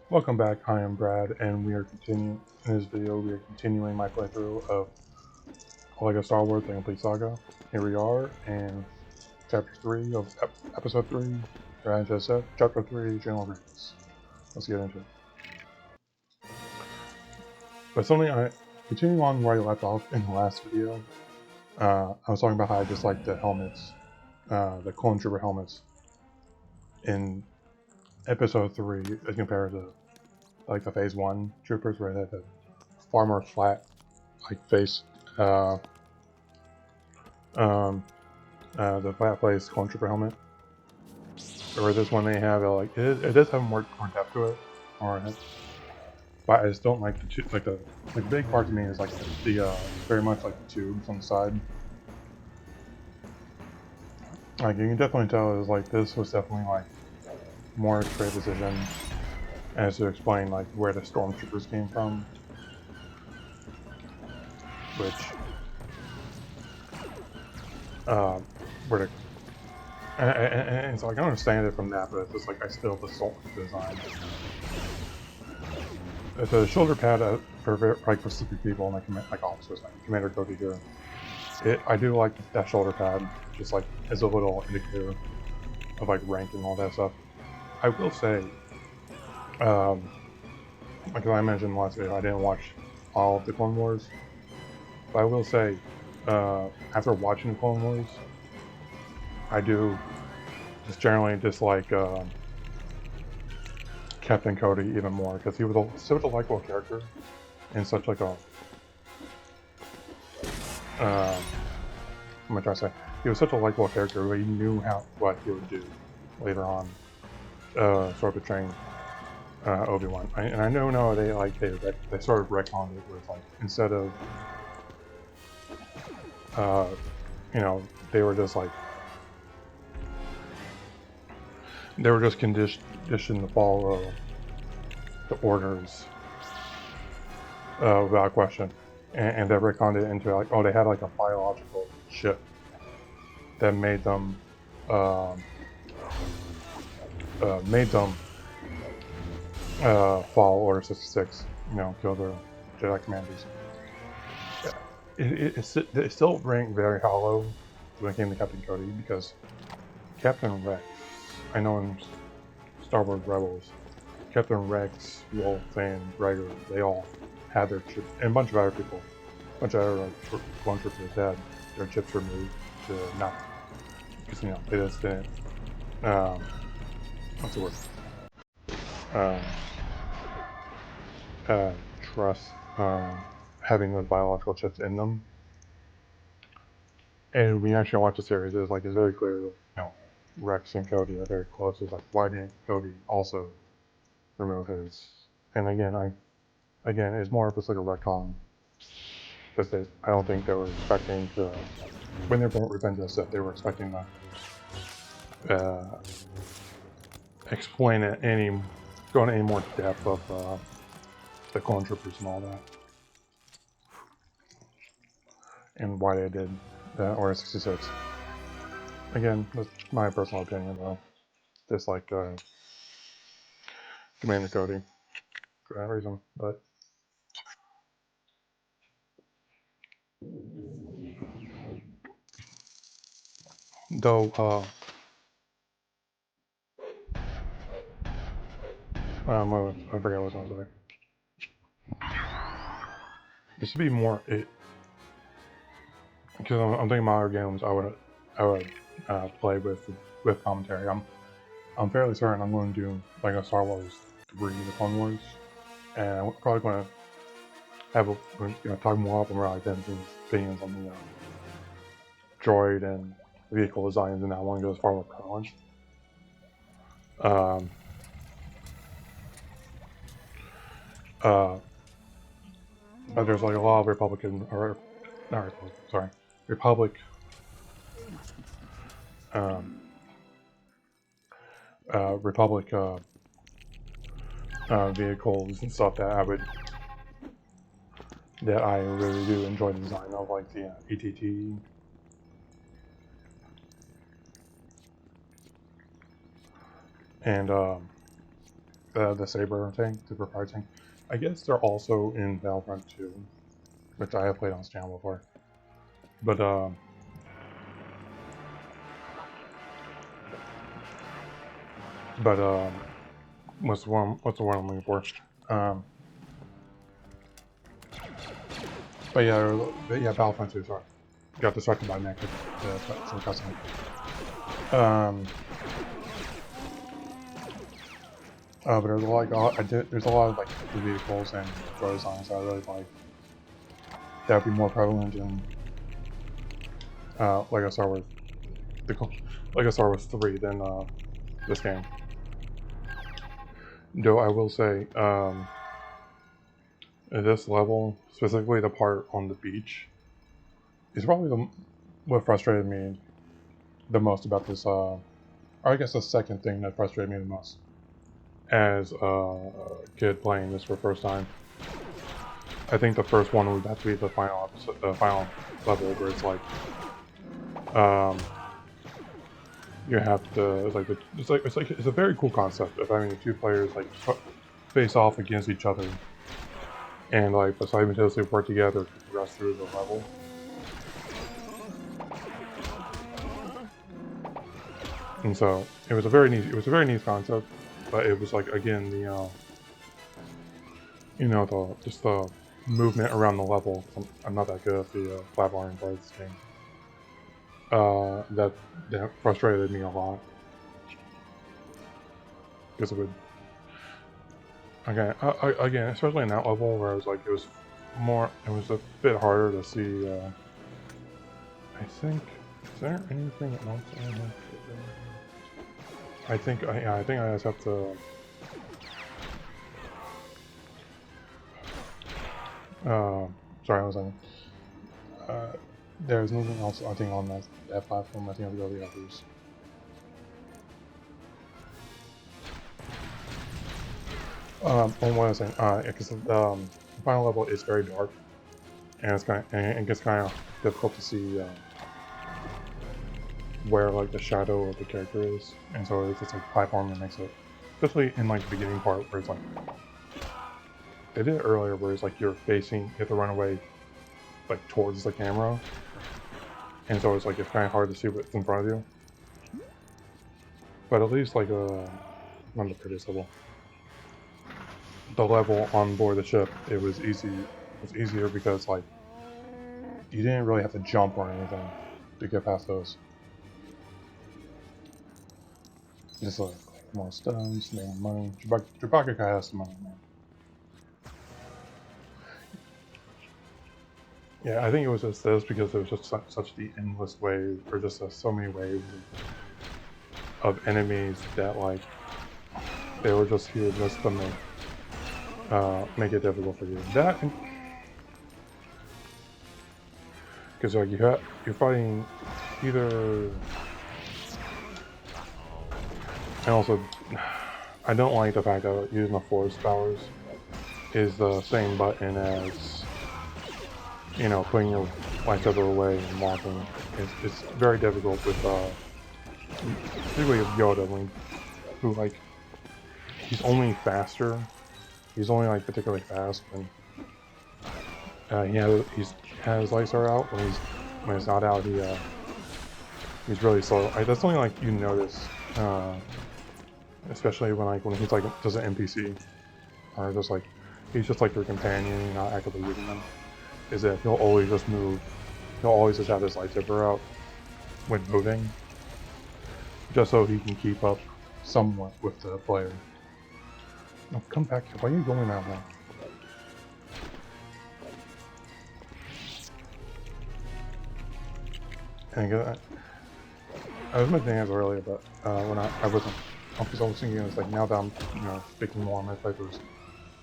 Welcome back, I am Brad, and we are continuing in this video. We are continuing my playthrough of Lego Star Wars: The Complete Saga. Here we are in Chapter 3 of Episode 3, Revenge of the Sith, Chapter 3, General Grievous. Let's get into it. But something continuing on where I left off in the last video, I was talking about how I just like the helmets, the clone trooper helmets in Episode 3 as compared to like the Phase 1 troopers where they had the far more flat face. Uh, the flat face clone trooper helmet. Or this one they have it does have more depth to it, but I just don't like the big part to me is like the very much like the tubes on the side. Like you can definitely tell is like this was definitely like more great decision as to explain like where the stormtroopers came from, which where the and so I can understand it from that, but it's just like I still just don't like the design. It's a shoulder pad for specific people, like officers, like Commander Cody here. I do like that shoulder pad, just like as a little indicator of like rank and all that stuff. I will say, like I mentioned in the last video, I didn't watch all of the Clone Wars, but I will say, after watching the Clone Wars, I do just generally dislike Captain Cody even more because he was such a likable character and such like a what am I trying to say? He was such a likable character, but he knew what he would do later on, sort of betraying Obi-Wan. And I know now they sort of retconned it with like instead of they were just like conditioned to follow the orders without question, and they retconned it into like they had like a biological chip that made them follow Order 66, kill the Jedi commanders. It still rang very hollow when it came to Captain Cody because Captain Rex, I know in Star Wars Rebels, Captain Rex, Wolf, and Gregor, they all had their chips, and a bunch of other people, a bunch of other clone troopers had their chips removed to not, because they just didn't, what's the word? Um, trust having those biological chips in them. And when you actually watch the series, it's very clear that Rex and Cody are very close. It's like, why didn't Cody also remove his? And again, it's more of just like a retcon. Because I don't think they were expecting to, when they were Revenge of the Sith, they were expecting to explain it go into any more depth of the clone troopers and all that, and why they did Order 66. Again, that's my personal opinion though. Just like Commander Cody for that reason, but though I forget what I was saying. There should be more because I'm thinking about other games I would play with commentary. I'm fairly certain I'm going to do like a Star Wars 3, the Clone Wars, and I'm probably going to have talk more about my opinions on the droid and vehicle designs, and I want to go as far with challenge. But there's like a lot of Republic Republic vehicles and stuff that I really do enjoy the design of, like the ETT. And the saber tank, super fire tank. I guess they're also in Battlefront 2, which I have played on this channel before. But what's the one I'm looking for? But yeah, Battlefront 2. Sorry, got distracted by Nick. Some cussing. But there's a lot. There's a lot of like the vehicles and droid designs I really like. That would be more prevalent in Lego Star Wars, Lego Star Wars 3 than this game. Though I will say, this level, specifically the part on the beach, is probably what frustrated me the most about this. Or I guess the second thing that frustrated me the most as a kid playing this for the first time. I think the first one would have to be the final level, where it's like, you have to it's a very cool concept of having the two players like face off against each other, and like simultaneously work together to progress through the level. And so it was a very neat concept, but it was like, again, just the movement around the level. I'm not that good at the platforming part of this game. That frustrated me a lot, because it would, again, especially in that level where it was like, it was a bit harder to see. I think, is there anything else I have to do? I think I just have to. Sorry, I was on. There's nothing else I think on that platform. I think I'll go to the others. On what I was saying, because the final level is very dark, and it gets kind of difficult to see where like the shadow of the character is, and so it's just like platform that makes it, especially in like the beginning part where it's like, they did it earlier where it's like you have to run away like towards the camera, and so it's like it's kind of hard to see what's in front of you. But at least like not the prettiest level, the level on board the ship, it was easier because like you didn't really have to jump or anything to get past those. Just like more stones, more money. Chewbacca kind of has some money, man. Yeah, I think it was just this because there was just such the endless wave, or just so many waves of enemies that like they were just here just to make it difficult for you. That, because like you're fighting either. And also, I don't like the fact that using the force powers is the same button as, putting your lightsaber away and walking. It's very difficult with, particularly with Yoda, who like, he's only faster. He's only like particularly fast when he has his lightsaber out. When it's not out, he's really slow. That's something like you notice. Especially when he's like just an NPC, or just like he's just like your companion, you're not actively using them, is that he'll always just move. He'll always just have his lightsaber out when moving, just so he can keep up somewhat with the player. No, come back here. Why are you going that way? And I was mentioning it earlier, but when I wasn't. I was thinking, it's like, now that I'm, speaking more on my playthroughs,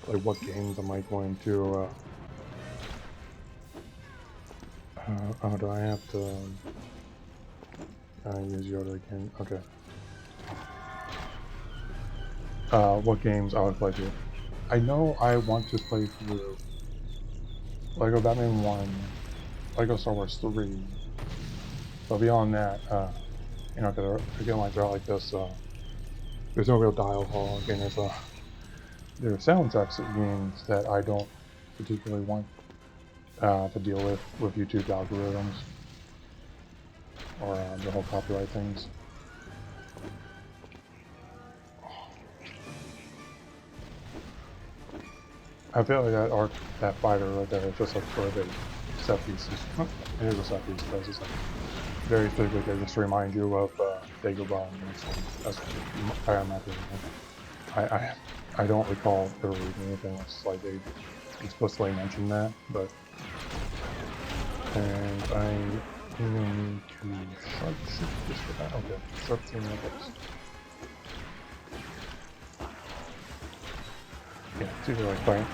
like what games am I going to, do I have to, use Yoda again? Okay. What games I would play through. I know I want to play through Lego Batman 1, Lego Star Wars 3, but beyond that, again, like, they're like this, there's no real dialogue, and there are soundtracks of games that I don't particularly want to deal with YouTube algorithms or the whole copyright things. I feel like that fighter right there is just like for the set pieces. Oh, it is a set piece, but it's just like very specifically just to remind you of Dagobah and that's my opinion. I don't recall ever reading anything that's like they explicitly mentioned that, but and I need to sharpshoot this for that. Okay, sharpshooting the place. Yeah, it's either like by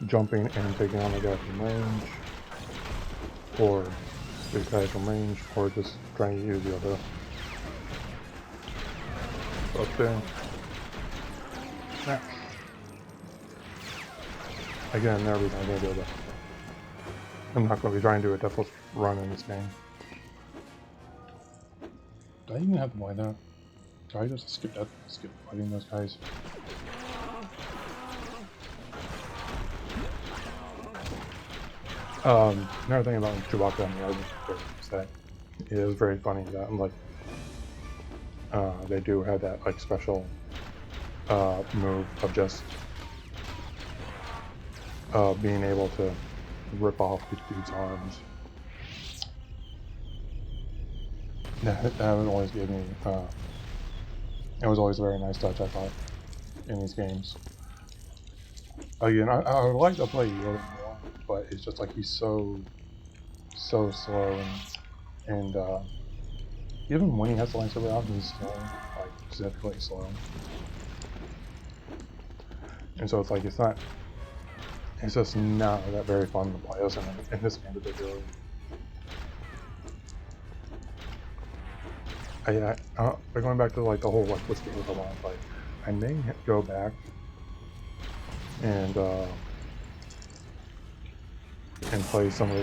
jumping and taking on the guy from range, or the guys from range, or just trying to use the other up there. Yeah. Again, never be going to do that. I'm not going to be trying to do a deathless run in this game. Do I even have to buy that? Do I just skip fighting those guys? Another thing about Chewbacca and the other is that it is very funny that like they do have that like special move of just being able to rip off the dude's arms. That would always give me it was always a very nice touch, I thought, in these games. Again, I would like to play Yoda more, but it's just like he's so slow, and even when he has the lightsaber out, he's still like significantly slow. And so it's like it's just not that very fun to play as in this game particularly. But going back to like the whole like which games I want to play, I may go back and replay some of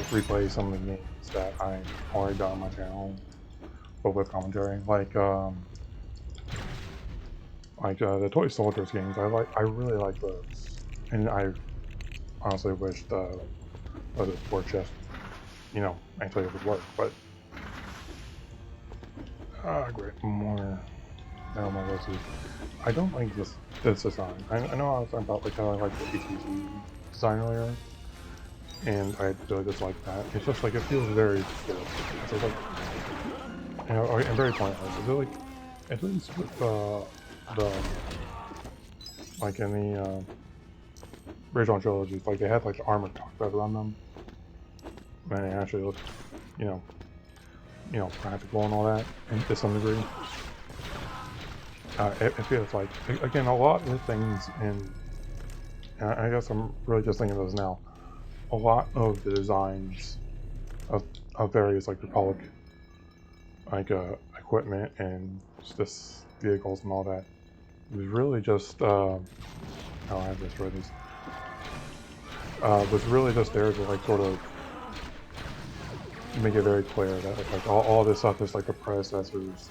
the games that I already done on my channel, but with commentary, like the Toy Soldiers games. I really like those, and I honestly wish the war chest, actually would work, but great, more. Now my recipe. I don't like this design. I know I was talking about like how I like the ATG design earlier, and I really dislike that. It's just like it feels very good. It's just like and very pointless. It's like at least with the like in the original trilogies, like they had like the armor tucked right around them, and it actually looked, practical and all that, and to some degree. It feels like, again, a lot of the things in, I guess I'm really just thinking of this now, a lot of the designs of various like Republic equipment and just vehicles and all that was really just, I have this for these, was really just there to like sort of make it very clear that like all this stuff is like the predecessors,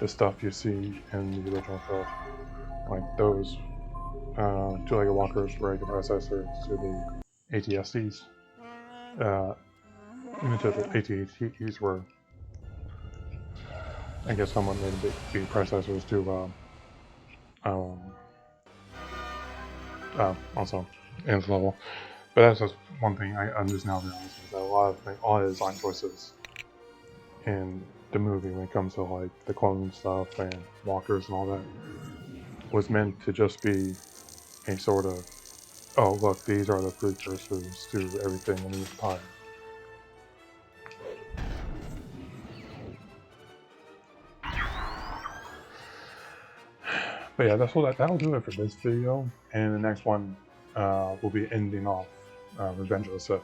the stuff you see in the original show, like those two-legged walkers were the predecessors to the ATSTs. Even to the ATATs were, I guess, somewhat made to be predecessors to also Nth level. But that's just one thing I'm just now realizing, is that a lot of design choices in the movie when it comes to like the clone stuff and walkers and all that was meant to just be a sort of, oh look, these are the precursors to everything in the Empire. But yeah, that'll do it for this video, and the next one will be ending off Revenge of the Sith.